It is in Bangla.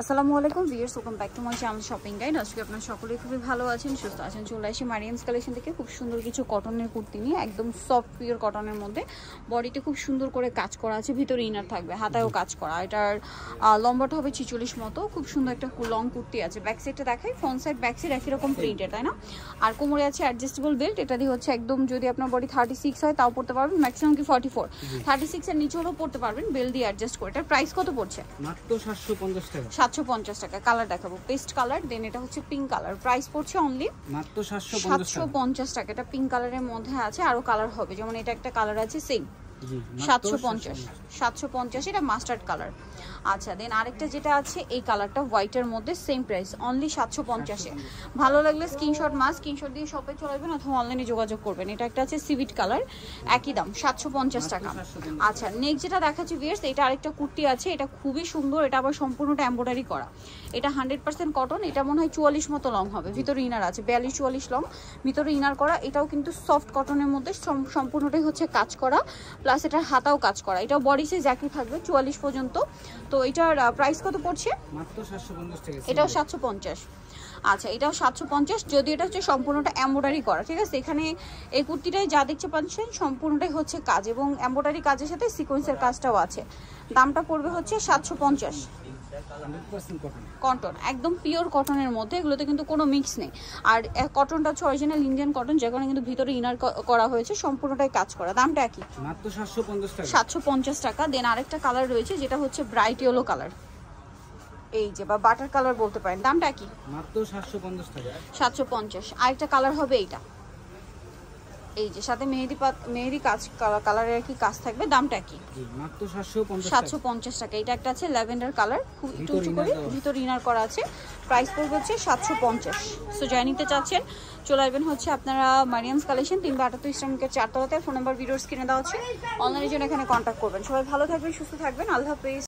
আসসালামু আলাইকুম viewers, welcome back to my channel shopping guide. আজকে আপনারা সকলেই খুবই ভালো আছেন, সুস্থ আছেন। চলে আসি মারিয়ামস কালেকশন থেকে খুব সুন্দর কিছু কটনের কুর্তি নিয়ে, একদম সফট পিওর কটনের মধ্যে। বডিতে খুব সুন্দর করে কাজ করা আছে, ভিতরে ইনার থাকবে, হাতায়ও কাজ করা। এটার লম্বাটা হবে 46 মতো। খুব সুন্দর একটা লং কুর্তি আছে। ব্যাক সাইডটা দেখাই, ফ্রন্ট সাইড ব্যাক সাইড একই রকম প্রিন্টের, তাই না? আর কোমরে আছে অ্যাডজাস্টেবল বেল্ট। এটা দিয়ে হচ্ছে একদম, যদি আপনার বডি 36 হয় তাও পড়তে পারবেন, ম্যাক্সিমাম কি 44, 36 এর নিচে হলেও পড়তে পারবেন বেল্ট দিয়ে অ্যাডজাস্ট করে। এটার প্রাইস কত পড়ছে? মাত্র 750 টাকা। 750 টাকা। কালার দেখাবো, পেস্ট কালার, দেন এটা হচ্ছে পিঙ্ক কালার। প্রাইস পড়ছে অনলি মাত্র 750 টাকা। এটা পিঙ্ক কালারের মধ্যে আছে, আরো কালার হবে, যেমন এটা একটা কালার আছে সেম। 750 এটা মাস্টার্ড কালার। আচ্ছা, দেন আরেকটা যেটা আছে এই কালারটা হোয়াইটের মধ্যে, সেম প্রাইস অনলি 750 এ। ভালো লাগলে স্ক্রিনশট স্ক্রিনশট দিয়ে শপে চলে আসবেন অথবা অনলাইনে যোগাযোগ করবেন। এটা একটা আছে সিভিট কালার, একই দাম 750 টাকা। আচ্ছা, নেক্সট যেটা দেখাচ্ছি ভিউয়ার্স, এটা আরেকটা কুর্তি আছে, এটা খুবই সুন্দর। এটা আবার সম্পূর্ণটা এমব্রয়ডারি করা। এটা 100% কটন। এটা মনে হয় 44 মতো লং হবে, ভিতরে ইনার আছে 42-44 লং, ভিতরে ইনার করা। এটাও কিন্তু সফট কটনের মধ্যে, সম্পূর্ণটাই হচ্ছে কাজ করা, প্লাস এটার হাতাও কাজ করা। এটাও বডি সাইজ একই থাকবে 44 পর্যন্ত। তো এটার প্রাইস কত পড়ছে? মাত্র 750 টাকা। এটাও 750। আচ্ছা, এটাও 750, যদি এটা হচ্ছে সম্পূর্ণটা এমব্রয়ডারি করা। ঠিক আছে, এখানে এই কুর্তিটাই যা দেখতে পাচ্ছেন সম্পূর্ণটাই হচ্ছে কাজ, এবং এমব্রয়ডারি কাজের সাথে সিকোয়েন্সের কাজটাও আছে। দামটা পড়বে হচ্ছে 750। কটন, একদম পিওর কটনের মধ্যে, এগুলোতে কিন্তু কোনো মিক্স নেই। আর কটনটা হচ্ছে অরিজিনাল ইন্ডিয়ান কটন, যেখানে কিন্তু ভিতরে ইনার করা হয়েছে, সম্পূর্ণটাই কাজ করা। দামটা একই, মাত্র 750 টাকা। 750 টাকা। দেন আরেকটা কালার রয়েছে যেটা হচ্ছে ব্রাইট ইয়েলো কালার, এই যে, বা বাটার কালার বলতে পারেন। দামটা কি? মাত্র 750 টাকা। 750। আরেকটা কালার হবে এইটা, এই যে সাথে মেহেদি কাজ কালারের আর কি কাজ থাকবে। দামটা কি? মাত্র 750 টাকা। 750 টাকা। এটা একটা আছে ল্যাভেন্ডার কালার, খুব একটু উঁচু করে, ভিতর ইনার করা আছে। প্রাইস পড়বে হচ্ছে 750। সো যাই নিতে চাচ্ছেন চলে আসবেন হচ্ছে আপনারা মারিয়ামস কালেকশন, 378 ইস্টার্নকে 4 তলাতে। ফোন নাম্বার ভিডিওর স্ক্রিনে দেওয়া আছে, অনলাইনের জন্য এখানে কন্ট্যাক্ট করবেন। সবাই ভালো থাকবেন, সুস্থ থাকবেন, আল্লাহ হাফেজ।